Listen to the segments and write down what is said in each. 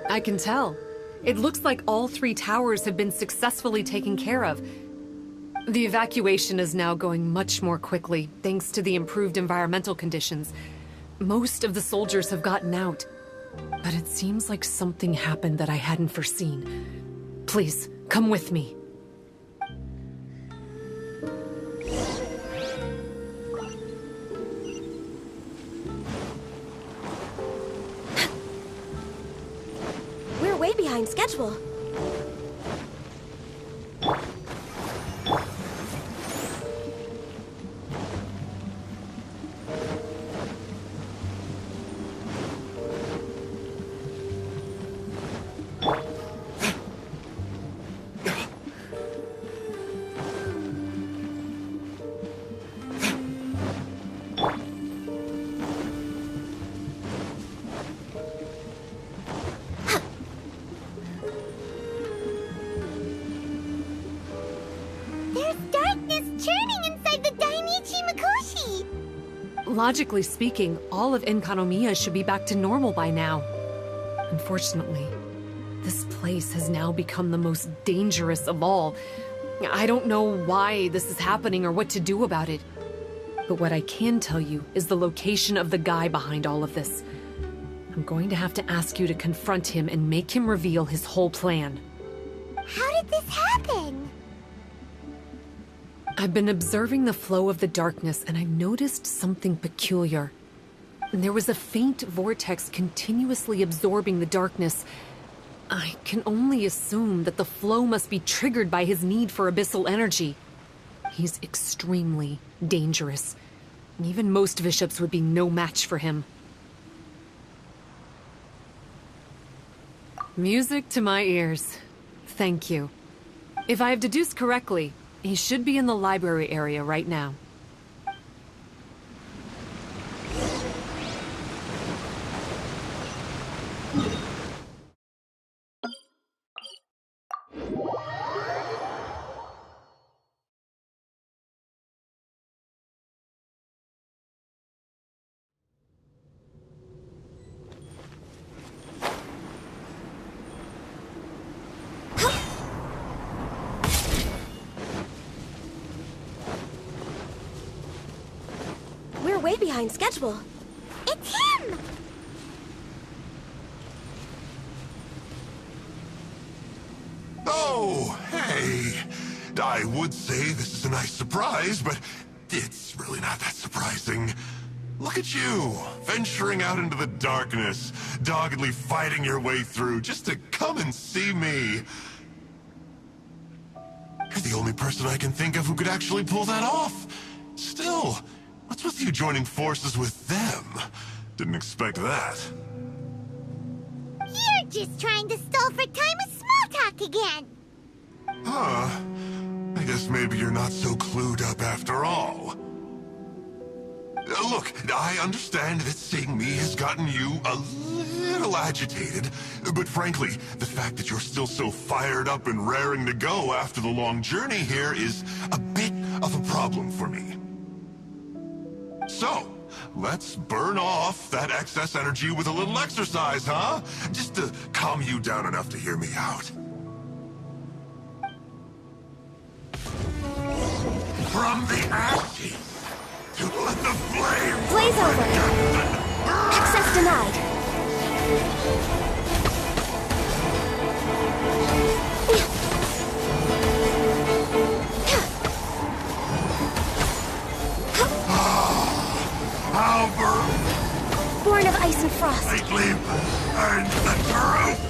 I can tell. It looks like all 3 towers have been successfully taken care of. The evacuation is now going much more quickly, thanks to the improved environmental conditions. Most of the soldiers have gotten out, but it seems like something happened that I hadn't foreseen. Please, come with me. Way behind schedule. Logically speaking, all of Inkanomiya should be back to normal by now. Unfortunately, this place has now become the most dangerous of all. I don't know why this is happening or what to do about it. But what I can tell you is the location of the guy behind all of this. I'm going to have to ask you to confront him and make him reveal his whole plan. How did this happen? I've been observing the flow of the darkness, and I've noticed something peculiar. There was a faint vortex continuously absorbing the darkness. I can only assume that the flow must be triggered by his need for abyssal energy. He's extremely dangerous. Even most bishops would be no match for him. Music to my ears. Thank you. If I have deduced correctly, he should be in the library area right now. We're way behind schedule. It's him! Oh, hey! I would say this is a nice surprise, but it's really not that surprising. Look at you, venturing out into the darkness, doggedly fighting your way through just to come and see me. You're the only person I can think of who could actually pull that off. Still, what's with you joining forces with them? Didn't expect that. You're just trying to stall for time with small talk again. Huh. I guess maybe you're not so clued up after all. Look, I understand that seeing me has gotten you a little agitated, but frankly, the fact that you're still so fired up and raring to go after the long journey here is a bit of a problem for me. So, let's burn off that excess energy with a little exercise, huh? Just to calm you down enough to hear me out. From the ashes to let the flame Blaze over. Access denied. I'll burn Born of ice and frost. I leap and the truth.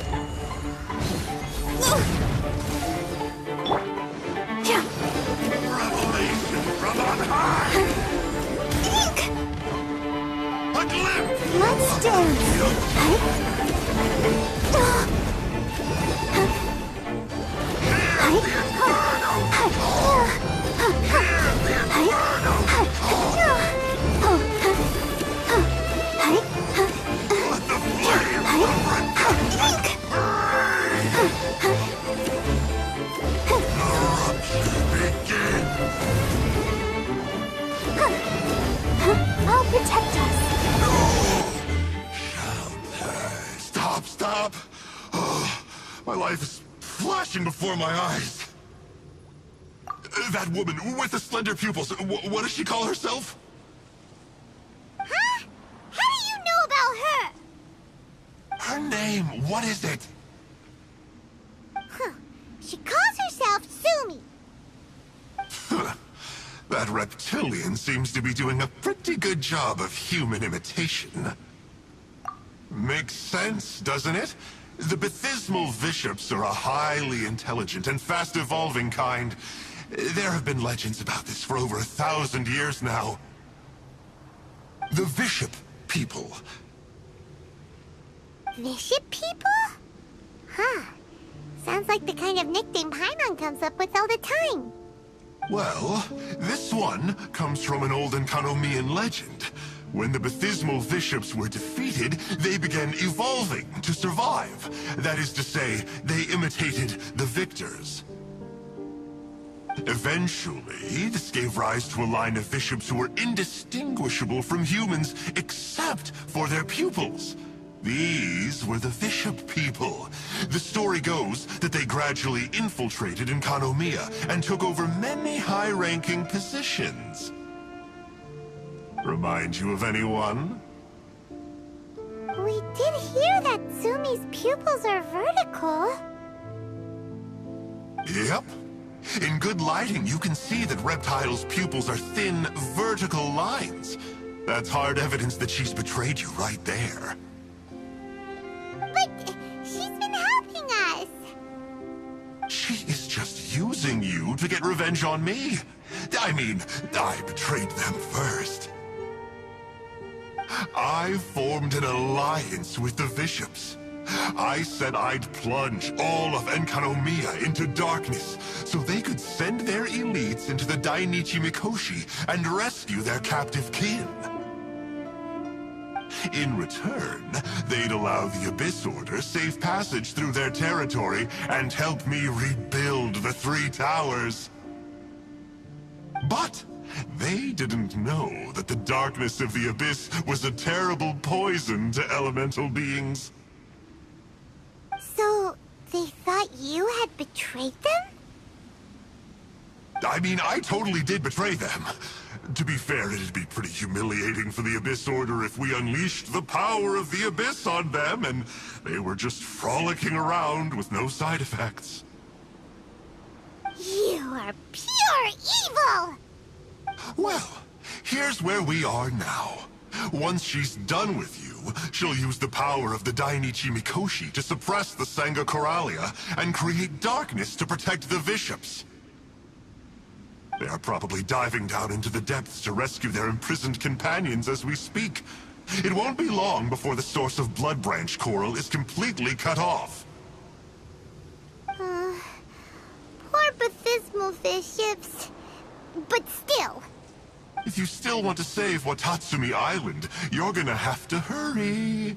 Revelation from on high. Ink! A glimpse. Let's dance. Let the flame of repentance eruption begin. I'll protect us. Stop. Oh, my life is flashing before my eyes. That woman with the slender pupils, what does she call herself? Huh? How do you know about her? Her name, what is it? Huh. She calls herself Sumi. That reptilian seems to be doing a pretty good job of human imitation. Makes sense, doesn't it? The Baptismal Bishops are a highly intelligent and fast-evolving kind. There have been legends about this for over 1,000 years now. The Bishop people. Bishop people? Huh. Sounds like the kind of nickname Paimon comes up with all the time. Well, this one comes from an old Enkanomian legend. When the Baptismal Bishops were defeated, they began evolving to survive. That is to say, they imitated the victors. Eventually, this gave rise to a line of bishops who were indistinguishable from humans except for their pupils. These were the Bishop people. The story goes that they gradually infiltrated Enkanomiya and took over many high-ranking positions. Remind you of anyone? We did hear that Sumi's pupils are vertical. Yep. In good lighting, you can see that Reptile's pupils are thin, vertical lines. That's hard evidence that she's betrayed you right there. But she's been helping us. She is just using you to get revenge on me. I mean, I betrayed them first. I formed an alliance with the bishops. I said I'd plunge all of Enkanomiya into darkness so they could send their elites into the Dainichi Mikoshi and rescue their captive kin. In return, they'd allow the Abyss Order safe passage through their territory and help me rebuild the Three Towers. But they didn't know that the darkness of the Abyss was a terrible poison to elemental beings. So, they thought you had betrayed them? I mean, I totally did betray them. To be fair, it'd be pretty humiliating for the Abyss Order if we unleashed the power of the Abyss on them and they were just frolicking around with no side effects. You are pure evil! Well, here's where we are now. Once she's done with you, she'll use the power of the Dainichi Mikoshi to suppress the Sangha Coralia and create darkness to protect the bishops. They are probably diving down into the depths to rescue their imprisoned companions as we speak. It won't be long before the source of Blood Branch Coral is completely cut off. Poor Baptismal Bishops. But still. If you still want to save Watatsumi Island, you're gonna have to hurry.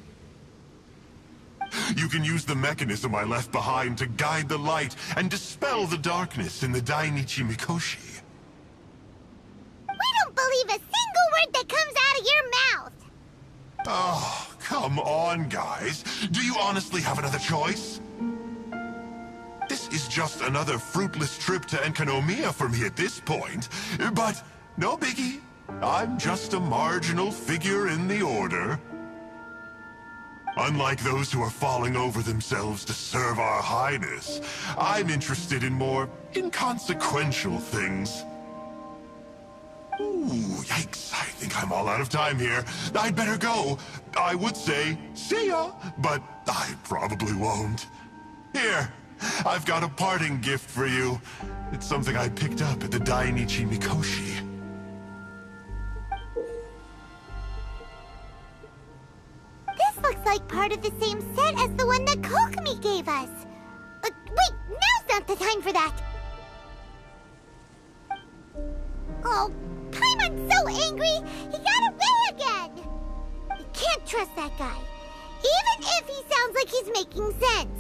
You can use the mechanism I left behind to guide the light and dispel the darkness in the Dainichi Mikoshi. We don't believe a single word that comes out of your mouth! Oh, come on, guys. Do you honestly have another choice? This is just another fruitless trip to Enkanomiya for me at this point, but no biggie. I'm just a marginal figure in the Order. Unlike those who are falling over themselves to serve our Highness, I'm interested in more inconsequential things. Ooh, yikes. I think I'm all out of time here. I'd better go. I would say, see ya, but I probably won't. Here, I've got a parting gift for you. It's something I picked up at the Dainichi Mikoshi. This looks like part of the same set as the one that Kokomi gave us. Wait, now's not the time for that. Oh, Paimon's so angry, he got away again. You can't trust that guy, even if he sounds like he's making sense.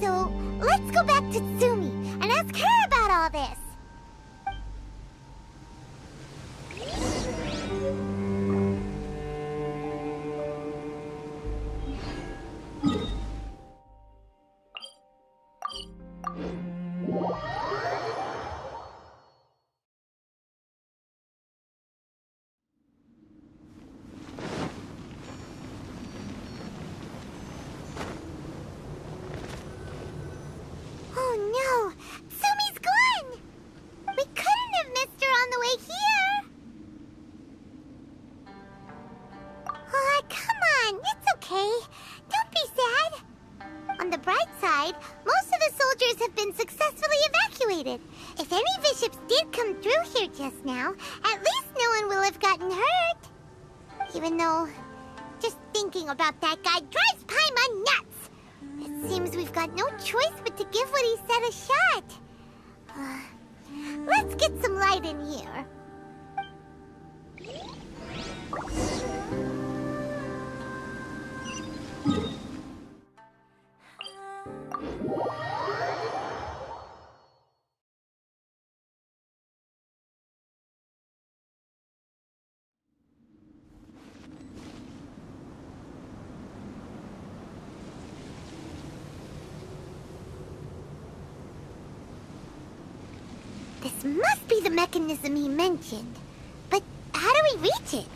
So, let's go back to Tsumi and ask her about all this. Oh no! Tsumi's gone! We couldn't have missed her on the way here! Oh, come on, it's okay. Don't be sad. On the bright side, most of the soldiers have been successfully evacuated. If any bishops did come through here just now, at least no one will have gotten hurt. Even though, just thinking about that guy drives Paimon nuts. It seems we've got no choice but to give what he said a shot. Let's get some light in here. This must be the mechanism he mentioned. But how do we reach it?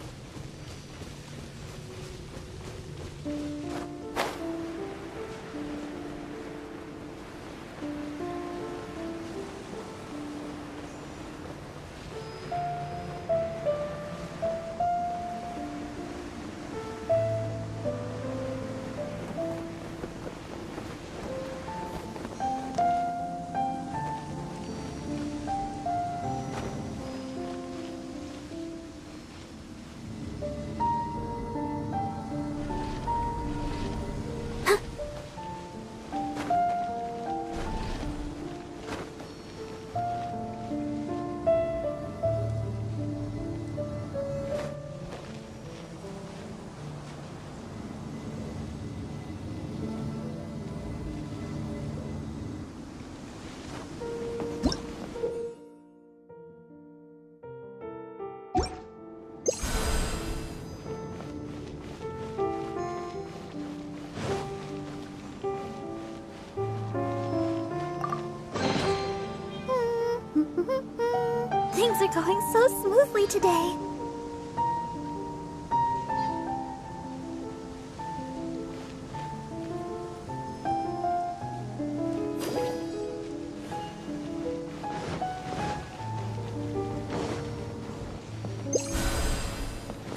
Things are going so smoothly today.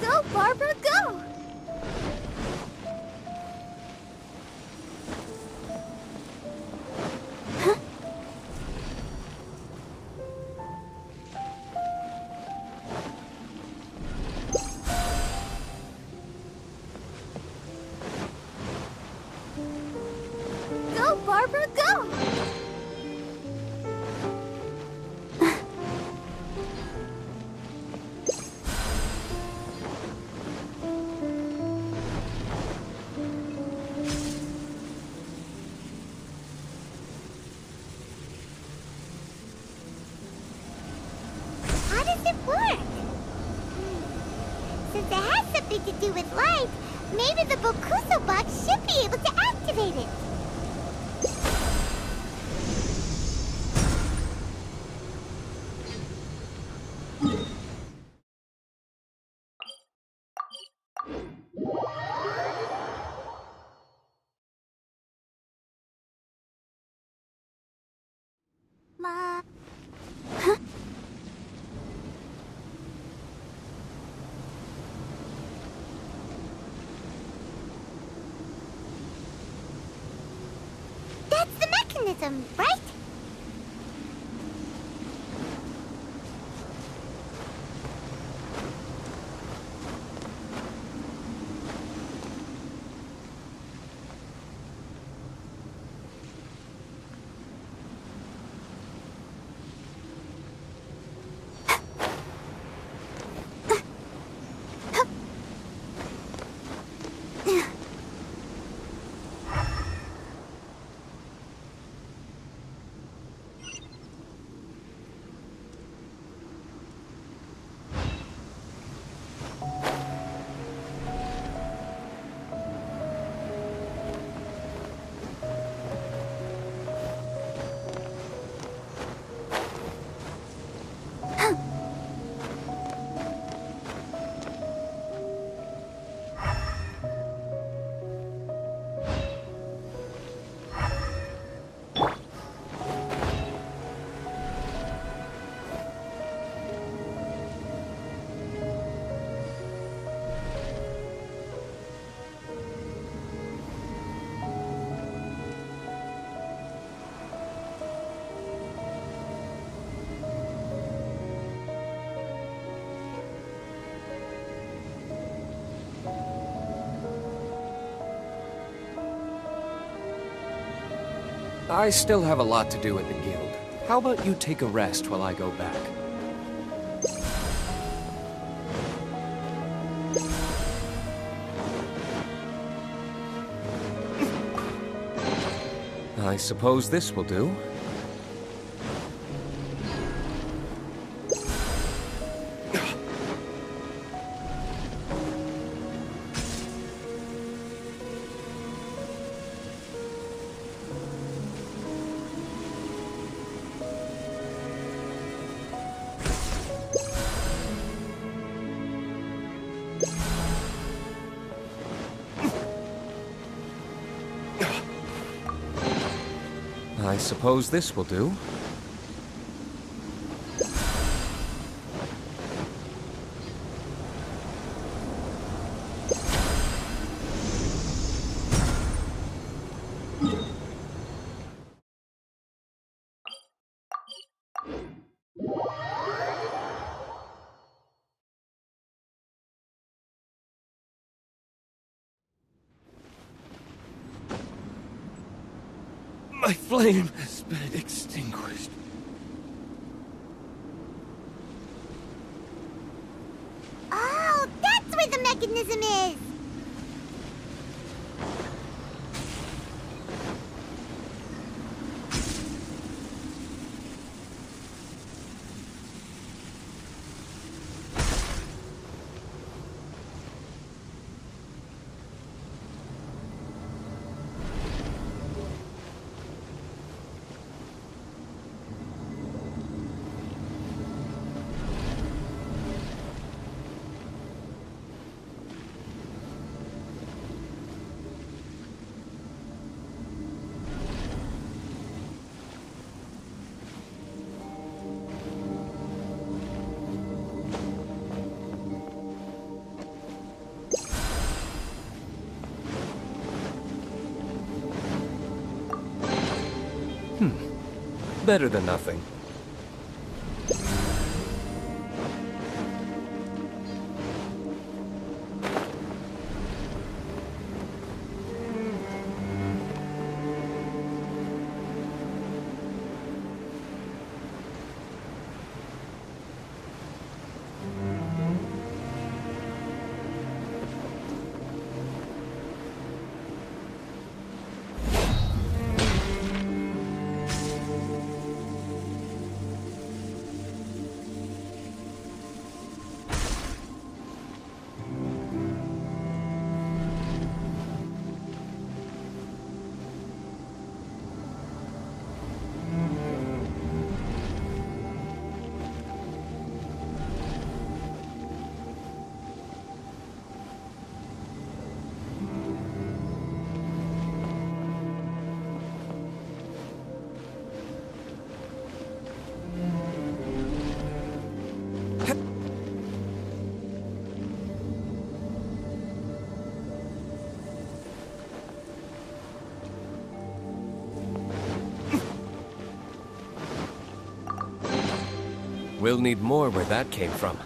Go, Barbara, go! Go, Barbara, go! How does it work? Since it has something to do with life, maybe the Bokuso box should be able to activate it. mechanism, right? I still have a lot to do at the guild. How about you take a rest while I go back? I suppose this will do. I suppose this will do. My flame has been extinguished. Oh, that's where the mechanism is! Better than nothing. We'll need more where that came from.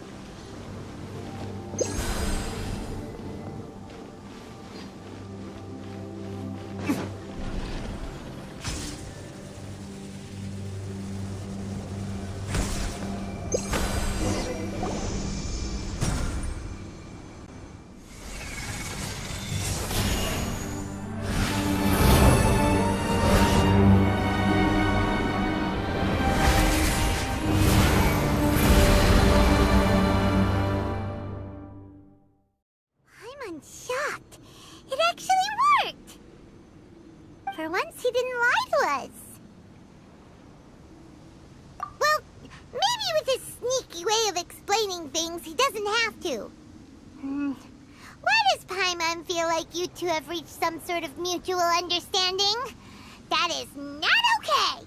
I'm shocked. It actually worked! For once, he didn't lie to us. Well, maybe with his sneaky way of explaining things, he doesn't have to. Why does Paimon feel like you two have reached some sort of mutual understanding? That is not okay!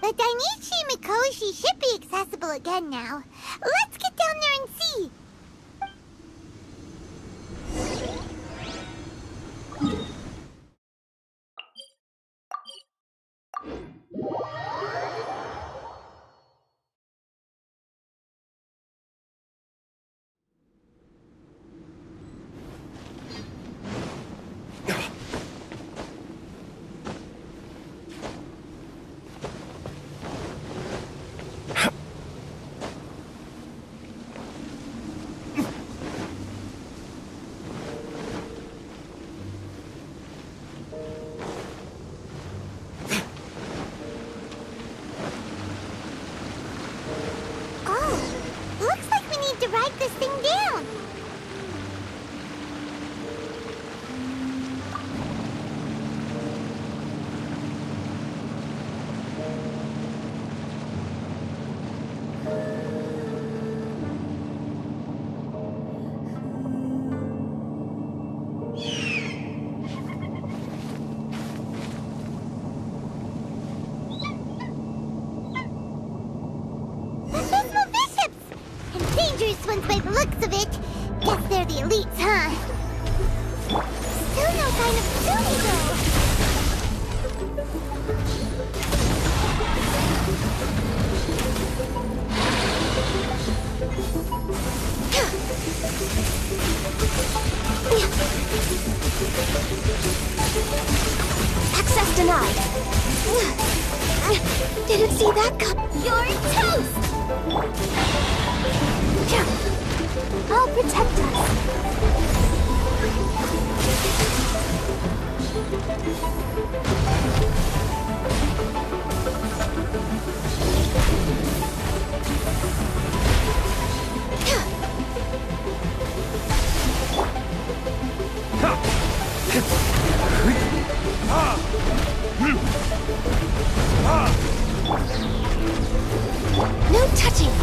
The Dainichi Mikoshi should be accessible again now. Let's get down there and see. Write this thing down. Dangerous ones by the looks of it. Guess they're the elites, huh? Still no sign of Judy, though. Access denied. Didn't see that come. You're toast! I'll protect us. No touching.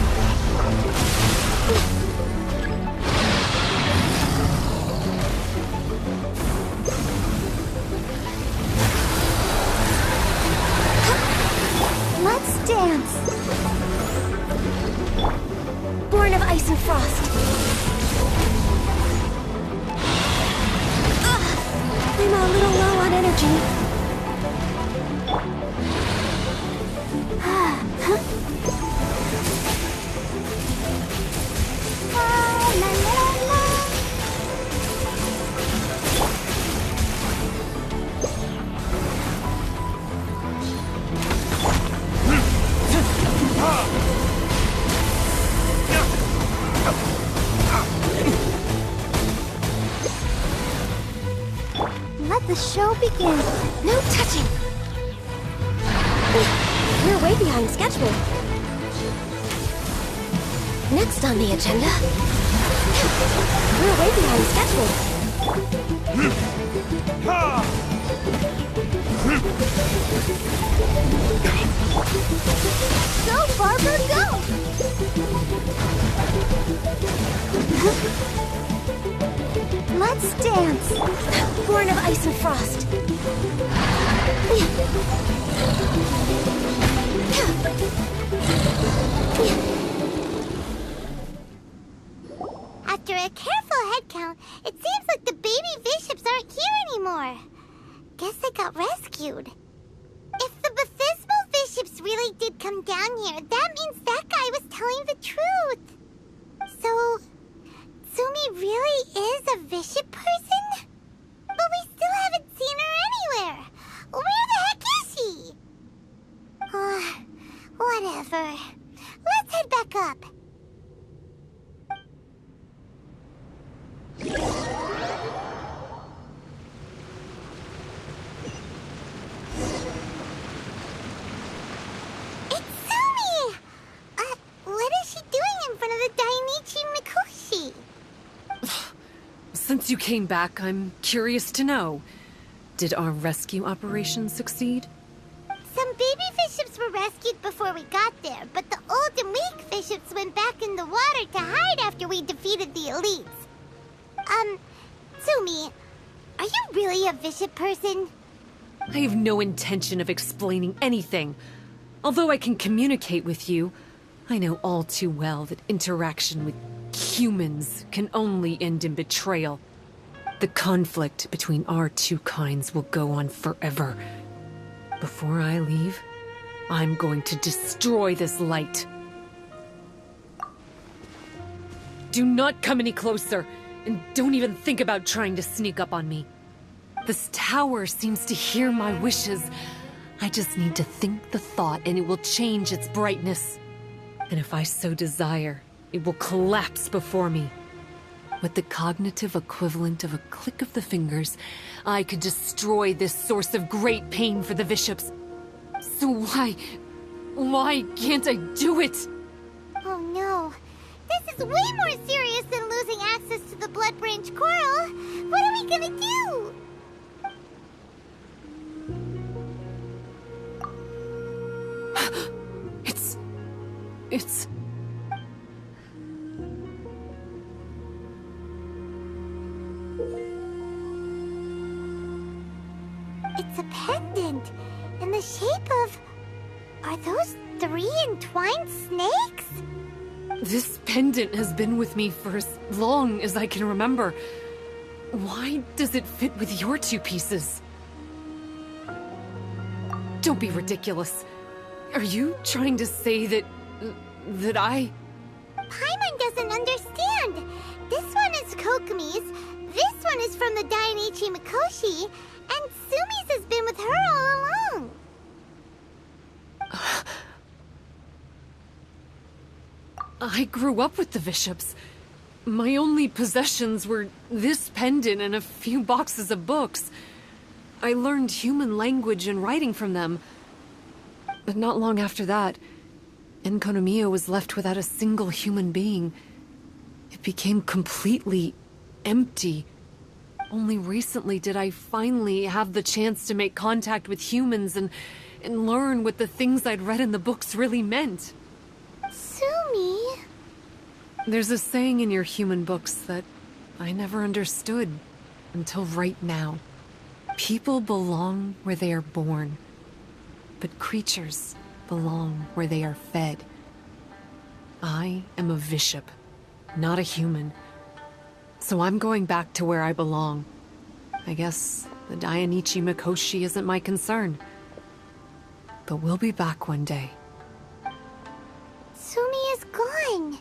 Let's dance. Born of ice and frost. I'm a little low on energy. Let the show begin. No touching. We're way behind schedule. Next on the agenda. We're way behind schedule. Go, Barber, go! Let's dance. Born of ice and frost. After a careful head count, it seems like the baby bishops aren't here anymore. Guess they got rescued. If the baptismal bishops really did come down here, that means that guy was telling the truth. So, Tsumi really is a Bishop person? But we still haven't seen her anywhere. Where the heck is she? Whatever. Let's head back up. It's Tsumi! What is she doing in front of the Dainichi Mikoshi? Since you came back, I'm curious to know. Did our rescue operation succeed? Some baby bishops were rescued before we got there, but the old and weak bishops went back in the water to hide after we defeated the elites. Tsumi, are you really a bishop person? I have no intention of explaining anything. Although I can communicate with you, I know all too well that interaction with humans can only end in betrayal. The conflict between our two kinds will go on forever. Before I leave, I'm going to destroy this light. Do not come any closer, and don't even think about trying to sneak up on me. This tower seems to hear my wishes. I just need to think the thought and it will change its brightness. And if I so desire, it will collapse before me. With the cognitive equivalent of a click of the fingers, I could destroy this source of great pain for the bishops. So why can't I do it? Oh no. This is way more serious than losing access to the Blood Branch Coral. What are we gonna do? It's... It's a pendant in the shape of... Are those 3 entwined snakes? This pendant has been with me for as long as I can remember. Why does it fit with your 2 pieces? Don't be ridiculous. Are you trying to say that I... Paimon doesn't understand. This one is Kokumi's, this one is from the Dainichi Mikoshi, and Tsumi's has been with her all along. I grew up with the bishops. My only possessions were this pendant and a few boxes of books. I learned human language and writing from them. But not long after that, Enkonomiya was left without a single human being. It became completely empty. Only recently did I finally have the chance to make contact with humans and learn what the things I'd read in the books really meant. Tsumi... There's a saying in your human books that I never understood until right now. People belong where they are born, but creatures belong where they are fed. I am a bishop, not a human. So I'm going back to where I belong. I guess the Dainichi Mikoshi isn't my concern. But we'll be back one day. Tsumi is gone.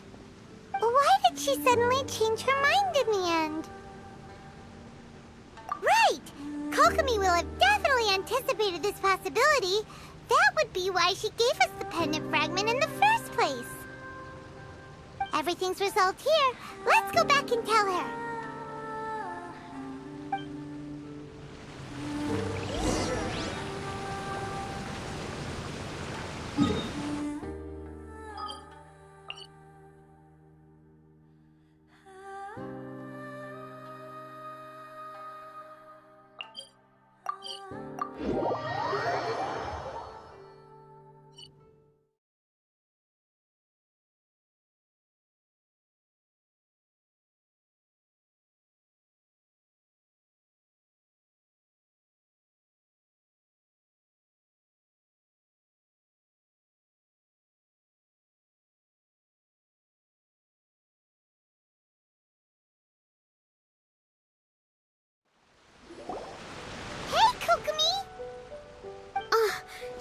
Why did she suddenly change her mind in the end? Right! Kokumi will have definitely anticipated this possibility. That would be why she gave us the pendant fragment in the first place. Everything's resolved here. Let's go back and tell her.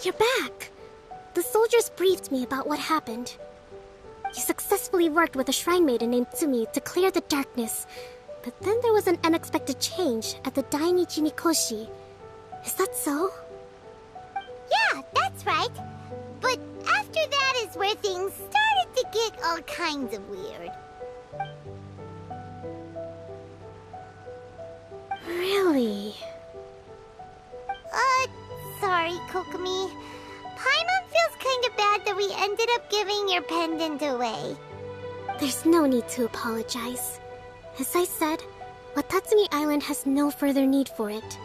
You're back. The soldiers briefed me about what happened. You successfully worked with a shrine maiden named Tsumi to clear the darkness. But then there was an unexpected change at the Dainichi Mikoshi. Is that so? Yeah, that's right. But after that is where things started to get all kinds of weird. Really? Sorry, Kokomi. Paimon feels kinda bad that we ended up giving your pendant away. There's no need to apologize. As I said, Watatsumi Island has no further need for it.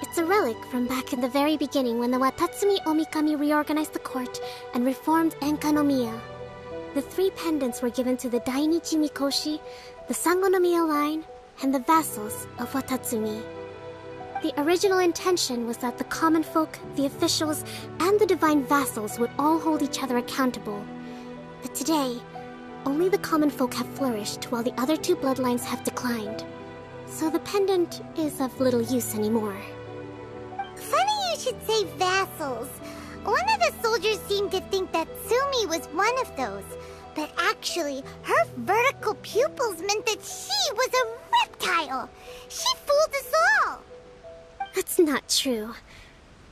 It's a relic from back in the very beginning when the Watatsumi Omikami reorganized the court and reformed Enkanomiya. The 3 pendants were given to the Dainichi Mikoshi, the Sangonomiya line, and the vassals of Watatsumi. The original intention was that the common folk, the officials, and the divine vassals would all hold each other accountable. But today, only the common folk have flourished while the other 2 bloodlines have declined. So the pendant is of little use anymore. Funny you should say vassals. One of the soldiers seemed to think that Tsumi was one of those. But actually, her vertical pupils meant that she was a reptile. She fooled us all. That's not true.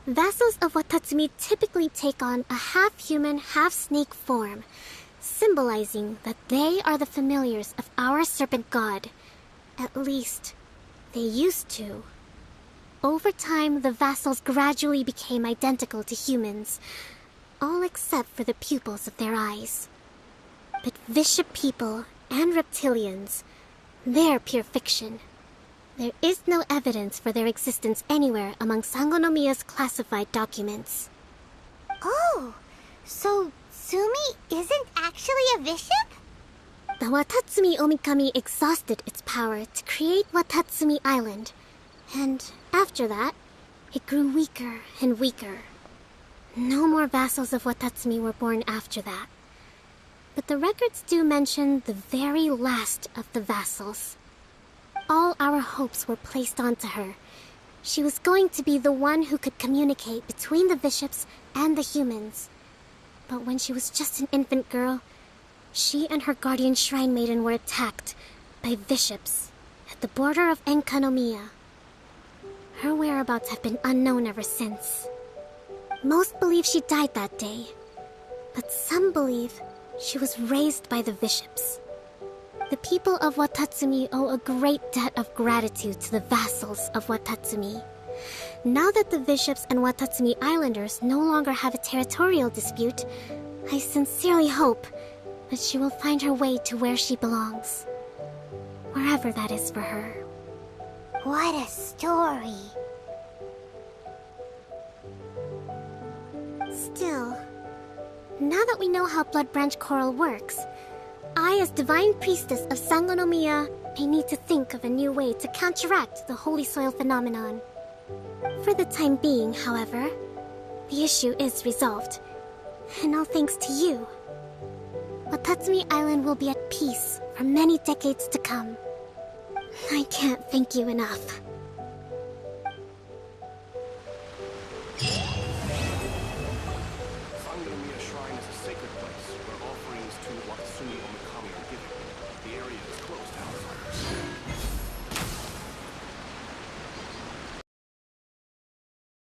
Vassals of Watatsumi typically take on a half-human, half-snake form, symbolizing that they are the familiars of our serpent god. At least, they used to. Over time, the vassals gradually became identical to humans, all except for the pupils of their eyes. But Bishop people and reptilians, they're pure fiction. There is no evidence for their existence anywhere among Sangonomiya's classified documents. Oh, so Tsumi isn't actually a bishop? The Watatsumi Omikami exhausted its power to create Watatsumi Island, and after that, it grew weaker and weaker. No more vassals of Watatsumi were born after that. But the records do mention the very last of the vassals. All our hopes were placed onto her. She was going to be the one who could communicate between the bishops and the humans. But when she was just an infant girl, she and her guardian shrine maiden were attacked by bishops at the border of Enkanomiya. Her whereabouts have been unknown ever since. Most believe she died that day, but some believe she was raised by the bishops. The people of Watatsumi owe a great debt of gratitude to the vassals of Watatsumi. Now that the bishops and Watatsumi Islanders no longer have a territorial dispute, I sincerely hope that she will find her way to where she belongs. Wherever that is for her. What a story. Still, now that we know how Blood Branch Coral works, I, as Divine Priestess of Sangonomiya, may need to think of a new way to counteract the Holy Soil phenomenon. For the time being, however, the issue is resolved, and all thanks to you. Watatsumi Island will be at peace for many decades to come. I can't thank you enough.